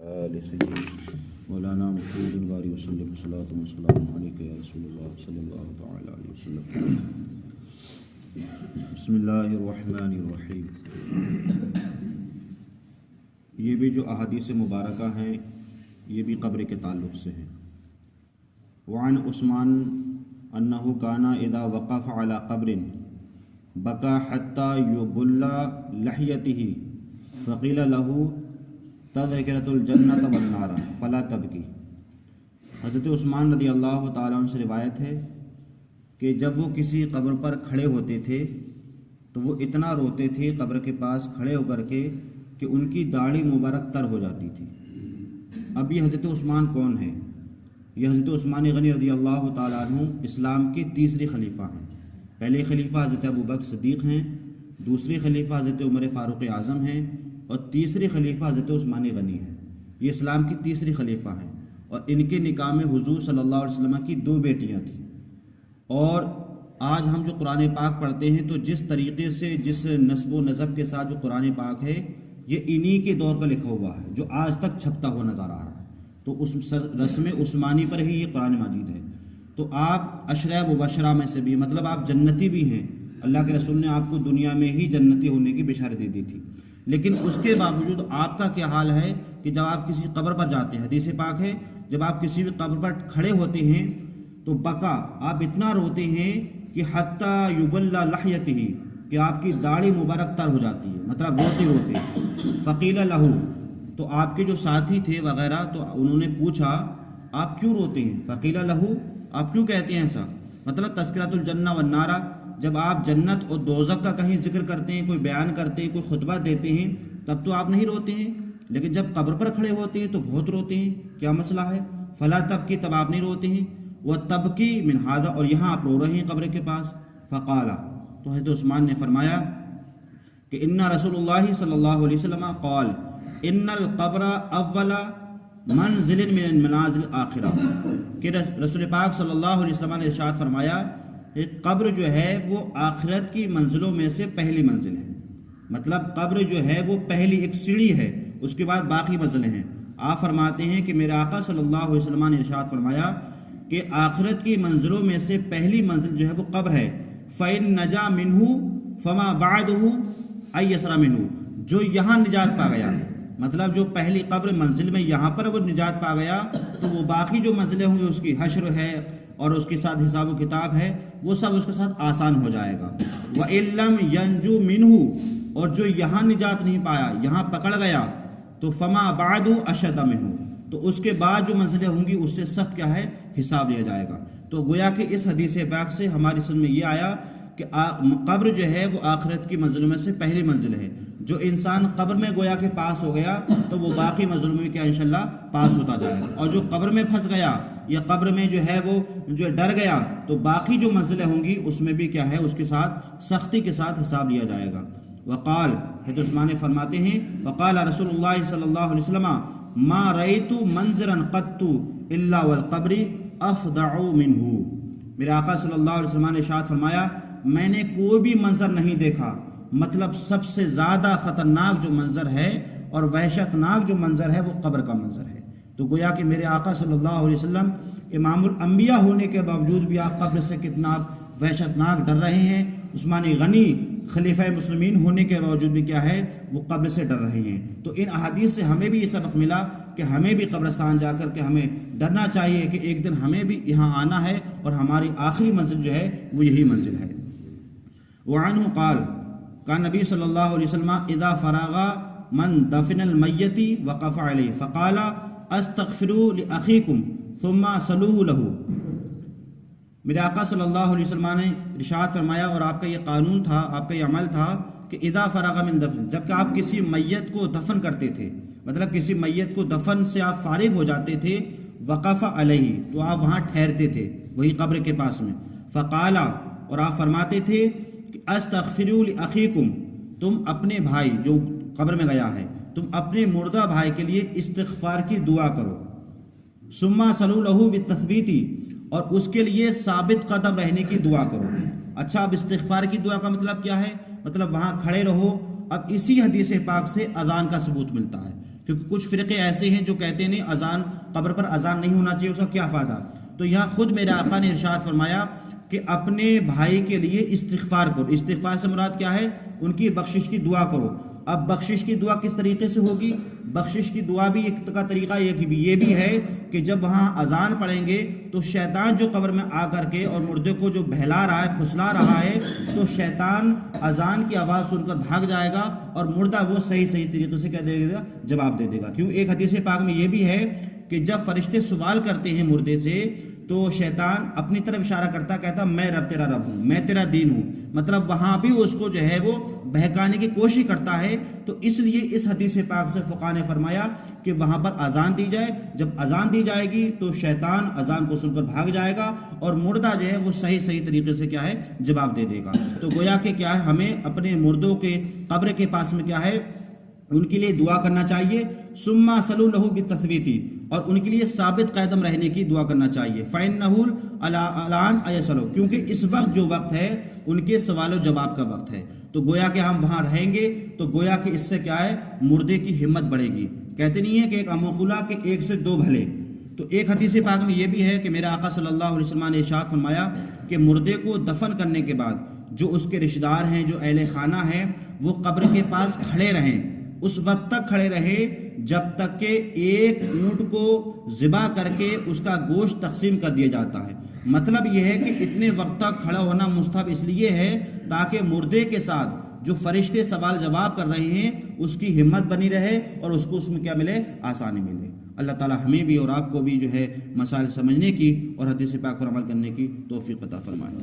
مولانا محمد باری وسلم صلاۃ وسلام علیہ یا رسول اللہ صلی اللہ تعالی علیہ وسلم۔ بسم اللہ الرحمن الرحیم۔ یہ بھی جو احادیث مبارکہ ہیں یہ بھی قبر کے تعلق سے ہیں۔ وعن عثمان انہ کان اذا وقف علی قبر بکا حتی یبل لحیتہ فقیل لہ تذکرۃ الجنۃ والنار فلا تبکی۔ حضرت عثمان رضی اللہ تعالیٰ عنہ سے روایت ہے کہ جب وہ کسی قبر پر کھڑے ہوتے تھے تو وہ اتنا روتے تھے قبر کے پاس کھڑے ہو کر کے کہ ان کی داڑھی مبارک تر ہو جاتی تھی۔ اب یہ حضرت عثمان کون ہے؟ یہ حضرت عثمان غنی رضی اللہ تعالیٰ عنہ اسلام کے تیسری خلیفہ ہیں۔ پہلے خلیفہ حضرت ابوبکر صدیق ہیں، دوسری خلیفہ حضرت عمر فاروق اعظم ہیں، اور تیسری خلیفہ حضرت عثمان غنی ہے۔ یہ اسلام کی تیسری خلیفہ ہیں، اور ان کے نکاح میں حضور صلی اللہ علیہ وسلم کی 2 بیٹیاں تھیں۔ اور آج ہم جو قرآن پاک پڑھتے ہیں تو جس طریقے سے جس نسب و نسب کے ساتھ جو قرآن پاک ہے یہ انہی کے دور کا لکھا ہوا ہے جو آج تک چھپتا ہوا نظر آ رہا ہے۔ تو اس رسم عثمانی پر ہی یہ قرآن مجید ہے۔ تو آپ عشرہ مبشرہ میں سے بھی، مطلب آپ جنتی بھی ہیں۔ اللہ کے رسول نے آپ کو دنیا میں ہی جنتی ہونے کی بشارت دے دی تھی، لیکن اس کے باوجود آپ کا کیا حال ہے کہ جب آپ کسی قبر پر جاتے ہیں، حدیث پاک ہے جب آپ کسی بھی قبر پر کھڑے ہوتے ہیں تو بکا، آپ اتنا روتے ہیں کہ حتی یبل لحیتہ، کہ آپ کی داڑھی مبارک تر ہو جاتی ہے، مطلب روتے روتے۔ فقیل لہ، تو آپ کے جو ساتھی تھے وغیرہ تو انہوں نے پوچھا آپ کیوں روتے ہیں؟ فقیل لہ، آپ کیوں کہتے ہیں ایسا؟ مطلب تذکرۃ الجنہ والنار، جب آپ جنت اور دوزخ کا کہیں ذکر کرتے ہیں، کوئی بیان کرتے ہیں، کوئی خطبہ دیتے ہیں، تب تو آپ نہیں روتے ہیں، لیکن جب قبر پر کھڑے ہوتے ہیں تو بہت روتے ہیں، کیا مسئلہ ہے؟ فلا تبکی، تب آپ نہیں روتے ہیں۔ وہ تبکی من ھذا، اور یہاں آپ رو رہے ہیں قبر کے پاس۔ فقالا، تو حضرت عثمان نے فرمایا کہ ان رسول اللہ صلی اللہ علیہ وسلم قال ان القبر اول منزل من منازل آخرہ، کہ رسول پاک صلی اللہ علیہ وسلم نے ارشاد فرمایا قبر جو ہے وہ آخرت کی منزلوں میں سے پہلی منزل ہے۔ مطلب قبر جو ہے وہ پہلی ایک سیڑھی ہے، اس کے بعد باقی منزلیں ہیں۔ آپ فرماتے ہیں کہ میرے آقا صلی اللہ علیہ وسلم نے ارشاد فرمایا کہ آخرت کی منزلوں میں سے پہلی منزل جو ہے وہ قبر ہے۔ فَإِن نَجَا مِنْهُ فَمَا بَعْدُهُ أَيَّسْرَ مِنْهُ، جو یہاں نجات پا گیا، مطلب جو پہلی قبر منزل میں یہاں پر وہ نجات پا گیا تو وہ باقی جو منزلیں ہوں گی، اس کی حشر ہے اور اس کے ساتھ حساب و کتاب ہے، وہ سب اس کے ساتھ آسان ہو جائے گا۔ وَإِن لَّمْ يَنْجُ مِنْهُ، اور جو یہاں نجات نہیں پایا، یہاں پکڑ گیا، تو فَمَا بَعْدُ أَشَدَّ مِنْهُ، تو اس کے بعد جو منزلیں ہوں گی اس سے سخت کیا ہے، حساب لیا جائے گا۔ تو گویا کہ اس حدیث پاک سے ہماری سمجھ میں یہ آیا کہ قبر جو ہے وہ آخرت کی منزلوں میں سے پہلی منزل ہے۔ جو انسان قبر میں گویا کہ پاس ہو گیا تو وہ باقی منزلوں میں کیا انشاءاللہ پاس ہوتا جائے گا، اور جو قبر میں پھنس گیا یا قبر میں جو ہے وہ جو ڈر گیا تو باقی جو منزلیں ہوں گی اس میں بھی کیا ہے، اس کے ساتھ سختی کے ساتھ حساب لیا جائے گا۔ وقال، حضرت عثمان فرماتے ہیں وقال رسول اللہ صلی اللہ علیہ وسلم ما رأیت منظرا قط الا والقبر افظع منہ، میرے آقا صلی اللہ علیہ وسلم نے ارشاد فرمایا میں نے کوئی بھی منظر نہیں دیکھا، مطلب سب سے زیادہ خطرناک جو منظر ہے اور وحشت ناک جو منظر ہے وہ قبر کا منظر ہے۔ تو گویا کہ میرے آقا صلی اللہ علیہ وسلم امام الانبیاء ہونے کے باوجود بھی آپ قبر سے کتنا وحشت ناک ڈر رہے ہیں۔ عثمان غنی خلیفہ مسلمین ہونے کے باوجود بھی کیا ہے، وہ قبر سے ڈر رہے ہیں۔ تو ان احادیث سے ہمیں بھی یہ سبق ملا کہ ہمیں بھی قبرستان جا کر کے ہمیں ڈرنا چاہیے کہ ایک دن ہمیں بھی یہاں آنا ہے اور ہماری آخری منزل جو ہے وہ یہی منزل ہے۔ وعنہ قال کان نبی صلی اللہ علیہ وسلم اذا فرغ من دفن المیت وقف علیہ فقال استغفروا لاخیکم ثم صلوا له، میرے آقا صلی اللہ علیہ وسلم نے ارشاد فرمایا، اور آپ کا یہ قانون تھا، آپ کا یہ عمل تھا کہ اذا فرغ من دفن، جب کہ آپ کسی میت کو دفن کرتے تھے، مطلب کسی میت کو دفن سے آپ فارغ ہو جاتے تھے، وقف علیہ، تو آپ وہاں ٹھہرتے تھے وہی قبر کے پاس میں، فقال، اور آپ فرماتے تھے کہ استغفروا لاخیکم، تم اپنے بھائی جو قبر میں گیا ہے، تم اپنے مردہ بھائی کے لیے استغفار کی دعا کرو، ثم صلوا له بالتثبیت، اور اس کے لیے ثابت قدم رہنے کی دعا کرو۔ اچھا، اب استغفار کی دعا کا مطلب کیا ہے؟ مطلب وہاں کھڑے رہو۔ اب اسی حدیث پاک سے اذان کا ثبوت ملتا ہے، کیونکہ کچھ فرقے ایسے ہیں جو کہتے ہیں اذان قبر پر اذان نہیں ہونا چاہیے، اس کا کیا فائدہ؟ تو یہاں خود میرے آقا نے ارشاد فرمایا کہ اپنے بھائی کے لیے استغفار کرو۔ استغفار سے مراد کیا ہے؟ ان کی بخشش کی دعا کرو۔ اب بخشش کی دعا کس طریقے سے ہوگی؟ بخشش کی دعا بھی ایک کا طریقہ یہ بھی ہے کہ جب وہاں اذان پڑھیں گے تو شیطان جو قبر میں آ کر کے اور مردے کو جو بہلا رہا ہے، پھسلا رہا ہے، تو شیطان اذان کی آواز سن کر بھاگ جائے گا اور مردہ وہ صحیح طریقے سے کیا دے گا؟ جواب دے دے گا۔ کیوں؟ ایک حدیث پاک میں یہ بھی ہے کہ جب فرشتے سوال کرتے ہیں مردے سے تو شیطان اپنی طرف اشارہ کرتا، کہتا میں رب تیرا رب ہوں، میں تیرا دین ہوں، مطلب وہاں بھی اس کو جو ہے وہ بہکانے کی کوشش کرتا ہے۔ تو اس لیے اس حدیث پاک سے فقہاء نے فرمایا کہ وہاں پر اذان دی جائے، جب اذان دی جائے گی تو شیطان اذان کو سن کر بھاگ جائے گا اور مردہ جو ہے وہ صحیح طریقے سے کیا ہے؟ جواب دے دے گا۔ تو گویا کہ کیا ہے، ہمیں اپنے مردوں کے قبر کے پاس میں کیا ہے؟ ان کے لیے دعا کرنا چاہیے۔ ثم صلوا له بالتثبیت، اور ان کے لیے ثابت قدم رہنے کی دعا کرنا چاہیے۔ فإنه الآن أيصلوا، کیونکہ اس وقت جو وقت ہے ان کے سوال و جواب کا وقت ہے۔ تو گویا کہ ہم وہاں رہیں گے تو گویا کہ اس سے کیا ہے؟ مردے کی ہمت بڑھے گی۔ کہتے نہیں ہے کہ ایک اموقلہ کے ایک سے دو بھلے۔ تو ایک حدیث پاک میں یہ بھی ہے کہ میرے آقا صلی اللہ علیہ وسلم نے ارشاد فرمایا کہ مردے کو دفن کرنے کے بعد جو اس کے رشتہ دار ہیں، جو اہل خانہ ہیں، وہ قبر کے پاس کھڑے رہیں، اس وقت تک کھڑے رہے جب تک کہ ایک اونٹ کو ذبح کر کے اس کا گوشت تقسیم کر دیا جاتا ہے۔ مطلب یہ ہے کہ اتنے وقت تک کھڑا ہونا مستحب اس لیے ہے تاکہ مردے کے ساتھ جو فرشتے سوال جواب کر رہے ہیں اس کی ہمت بنی رہے اور اس کو اس میں کیا ملے؟ آسانی ملے۔ اللہ تعالی ہمیں بھی اور آپ کو بھی جو ہے مسائل سمجھنے کی اور حدیث پاک پر عمل کرنے کی توفیق عطا فرمائے۔